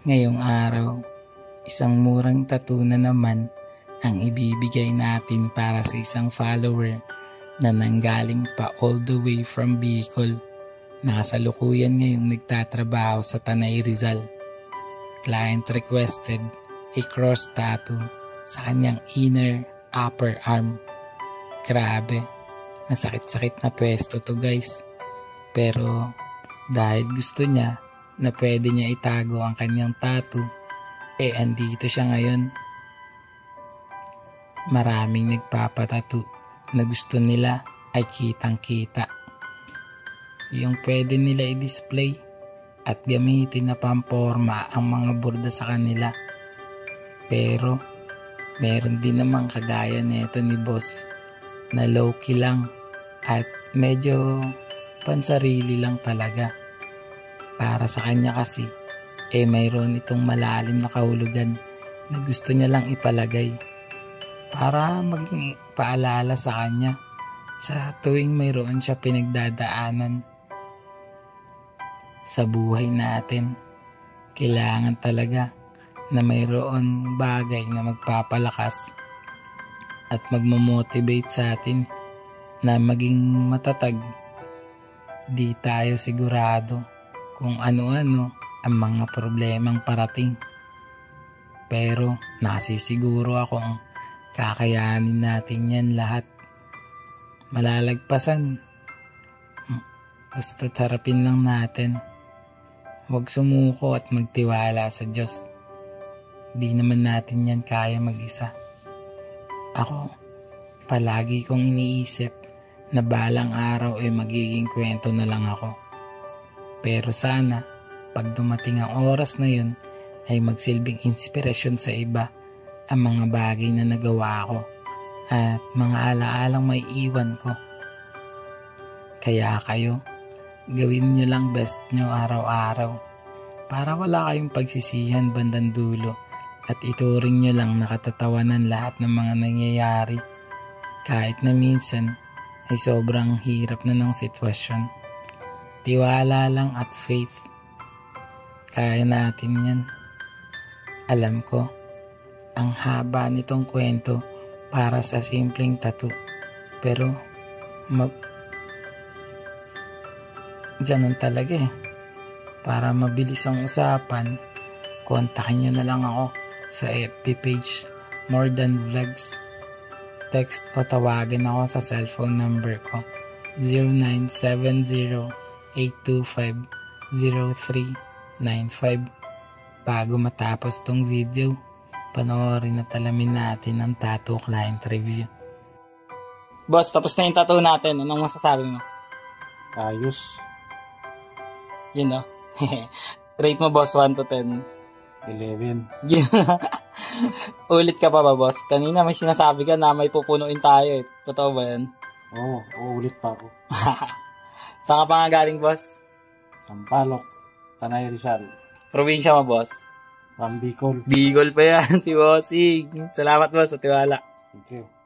Ngayong araw, isang murang tattoo na naman ang ibibigay natin para sa isang follower na nanggaling pa all the way from Bicol. Nakasalukuyan ngayong nagtatrabaho sa Tanay Rizal. Client requested a cross tattoo sa kanyang inner upper arm. Grabe, masakit-sakit na pwesto to guys. Pero dahil gusto niya na pwede niya itago ang kanyang tattoo, andito siya ngayon. Maraming nagpapatattoo na gusto nila ay kitang-kita. Yung pwede nila i-display at gamitin na pamporma ang mga borda sa kanila. Pero meron din namang kagaya nito ni boss na low-key lang at medyo pansarili lang talaga. Para sa kanya kasi, mayroon itong malalim na kahulugan na gusto niya lang ipalagay para maging paalala sa kanya sa tuwing mayroon siya pinagdadaanan. Sa buhay natin, kailangan talaga na mayroon bagay na magpapalakas at magmamotivate sa atin na maging matatag. Di tayo sigurado kung ano-ano ang mga problemang parating. Pero nasisiguro akong kakayanin natin yan lahat. Malalagpasan. Basta harapin lang natin. Huwag sumuko at magtiwala sa Diyos. Di naman natin yan kaya mag-isa. Ako, palagi kong iniisip na balang araw magiging kwento na lang ako. Pero sana, pag dumating ang oras na yun, ay magsilbing inspirasyon sa iba ang mga bagay na nagawa ko at mga alaalang may iwan ko. Kaya kayo, gawin nyo lang best nyo araw-araw para wala kayong pagsisihan bandang dulo at ituring nyo lang nakatatawanan lahat ng mga nangyayari kahit na minsan ay sobrang hirap na ng sitwasyon. Tiwala lang at faith. Kaya natin yan. Alam ko, ang haba nitong kwento para sa simpleng tattoo. Pero, ganun talaga Para mabilis ang usapan, kontakin nyo na lang ako sa FB page More Than Vlogs. Text o tawagan ako sa cellphone number ko 0970-825-0395. Bago matapos tong video, panoorin at alamin natin ang tattoo client review. Boss, tapos na yung tattoo natin. Anong masasabi mo? Ayos. Yun o. Rate mo boss, 1 to 10. 11. Ulit ka pa ba boss? Kanina may sinasabi ka na may pupunuin tayo Totoo ba yan? Oo, uulit pa ako. Saan ka pa nga galing boss? Sampaloc, Tanay Rizal. Probinsya mo boss? From Bicol. Bicol pa yan si Bossing. Salamat boss sa tiwala. Thank you.